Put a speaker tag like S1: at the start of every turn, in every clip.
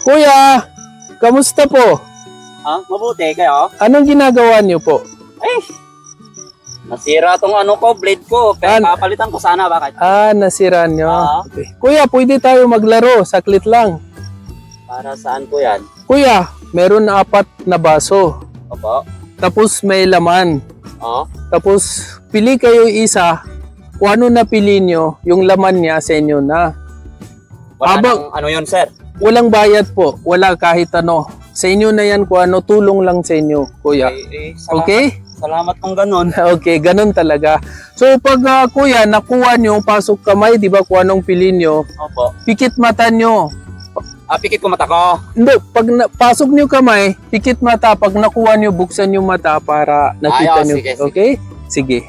S1: Kuya, kamusta po?
S2: Mabuti kayo?
S1: Anong ginagawa niyo po?
S2: Nasira tong blade ko. Pero papalitan ko sana, bakit?
S1: Nasira niyo. Okay. Kuya, pwede tayo maglaro, saklit lang.
S2: Para saan po yan?
S1: Kuya, meron na 4 na baso.
S2: Opo.
S1: Tapos may laman.
S2: Oo.
S1: Tapos pili kayo isa, kung ano napili nyo, yung laman niya sa inyo na.
S2: Ano yun, sir?
S1: Walang bayad po, wala kahit ano. Sa inyo na yan kung ano, tulong lang sa inyo, kuya. Okay?
S2: Salamat kung ganun.
S1: Okay, ganun talaga. So pag kuya, nakuha nyo, pasok kamay, di ba kung anong pili nyo?
S2: Opo.
S1: Pikit mata nyo.
S2: Pikit ko mata ko?
S1: Hindi, pag pasok nyo kamay, pikit mata. Pag nakuha nyo, buksan yung mata para nakita nyo.
S2: Sige,
S1: okay? Sige.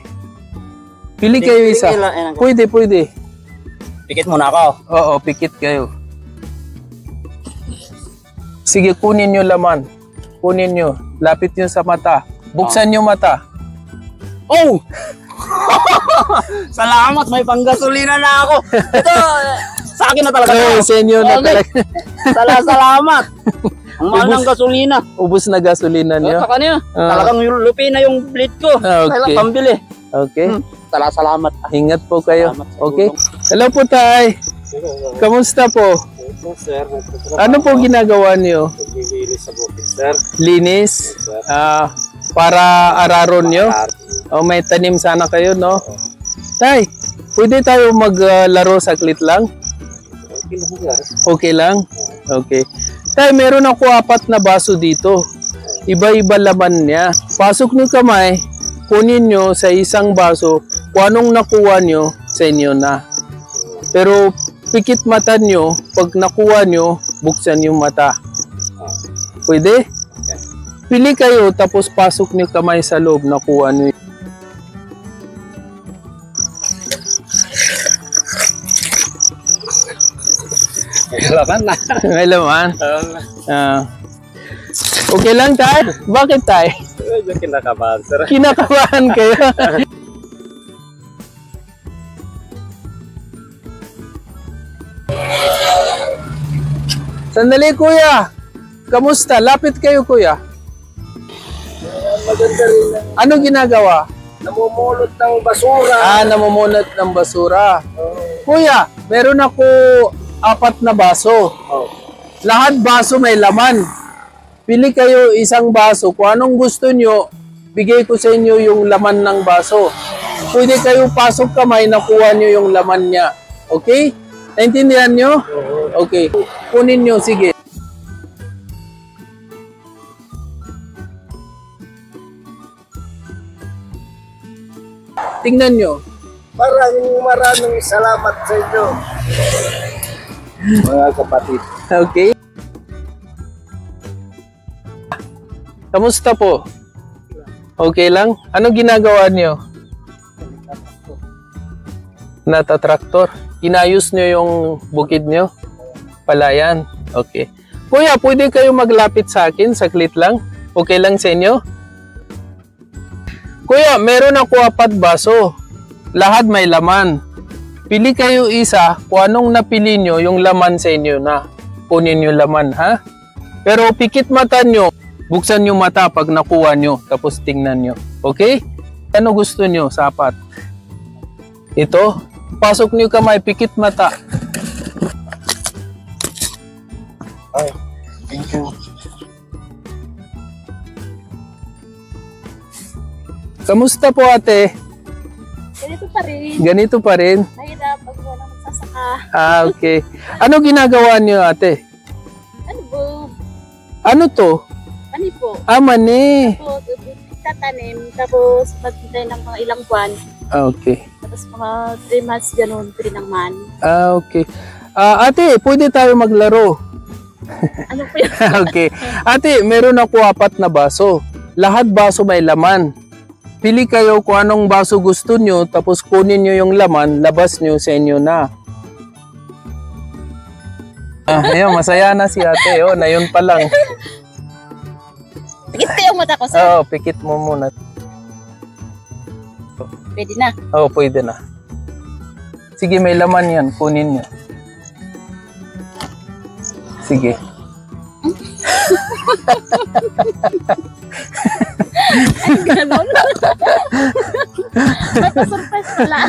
S1: Pili kayo isa. Pwede.
S2: Pikit muna ako?
S1: Oo, pikit kayo. Sige, kunin nyo laman. Kunin nyo. Lapit nyo sa mata. Buksan nyo mata. Oh!
S2: Salamat, may panggasolina na ako. Ito, sa akin na talaga.
S1: Sa inyo na talaga.
S2: Salamat. Ang mahal ng gasolina.
S1: Ubus na gasolina nyo?
S2: Saka niya. Talagang lupi na yung blade ko.
S1: Okay.
S2: Pambili.
S1: Okay.
S2: Salamat.
S1: Ingat po kayo. Okay. Hello po, tay. Kamusta po?
S2: Sir,
S1: ano po ginagawa niyo?
S2: Linis sa bukid, sir.
S1: Linis? Para araron niyo? May tanim sana kayo, no? Tay, pwede tayo maglaro saklit lang? Okay lang? Okay. Tay, meron ako 4 na baso dito. Iba-iba laman niya. Pasok niyo kamay, kunin niyo sa isang baso kung anong nakuha niyo sa inyo na. Pero pikit mata nyo, pag nakuha nyo, buksan yung mata. Pwede? Pili kayo, tapos pasok nyo kamay sa loob, nakuha nyo. May laman? Okay lang tayo? Bakit tayo?
S2: Kinakabahan, sir.
S1: Kinakabahan kayo? Sandali, kuya. Kamusta? Lapit kayo, kuya.
S2: Maganda rin.
S1: Ano ginagawa?
S2: Namumulot ng basura.
S1: Namumulot ng basura. Kuya, meron ako 4 na baso. Lahat baso may laman. Pili kayo isang baso. Kung anong gusto nyo, bigay ko sa inyo yung laman ng baso. Pwede kayo pasok kamay, nakuha nyo yung laman niya. Okay? Naintindihan nyo? Okay. Kunin nyo, sige. Tingnan nyo.
S2: Maraming salamat sa inyo, mga kapatid.
S1: Okay. Kamusta po? Okay lang? Ano ginagawa nyo? Natatraktor. Inayos nyo yung bukid nyo? Palayan. Okay. Kuya, pwede kayo maglapit sa akin? Saglit lang? Okay lang sa inyo? Kuya, meron ako 4 baso. Lahat may laman. Pili kayo isa, kung anong napili nyo, yung laman sa inyo na. Kunin nyo laman, ha? Pero pikit mata nyo, buksan nyo mata pag nakuha nyo, tapos tingnan nyo. Okay? Ano gusto nyo sa 4? Ito? Pasok nyo kamay, pikit mata.
S2: Ay, thank you.
S1: Kamusta po, ate?
S3: Ganito pa rin.
S1: Ganito pa rin?
S3: Mahirap pag walang magsasaka.
S1: Okay. Ano ginagawa niyo, ate?
S3: Ano po?
S1: Ano to?
S3: Mani po.
S1: Mani.
S3: Tapos, tatanim. Tapos, maghintay ng mga ilang buwan.
S1: Okay.
S3: Tapos, mga 3 months ganun, pwede ng mani.
S1: Okay. Ate, pwede tayo maglaro.
S3: Ano po yun?
S1: Okay. Ate, meron ako 4 na baso. Lahat baso may laman. Pili kayo kung anong baso gusto nyo, tapos kunin nyo yung laman, labas nyo sa inyo na. Ayun, masaya na si ate. Na yun pa lang.
S3: Pikit ko yung mata ko, sir.
S1: Oo, pikit mo muna.
S3: Pwede na.
S1: Oo, pwede na. Sige, may laman yan. Kunin nyo. Sige.
S3: Ganon. May pa-surprise pala.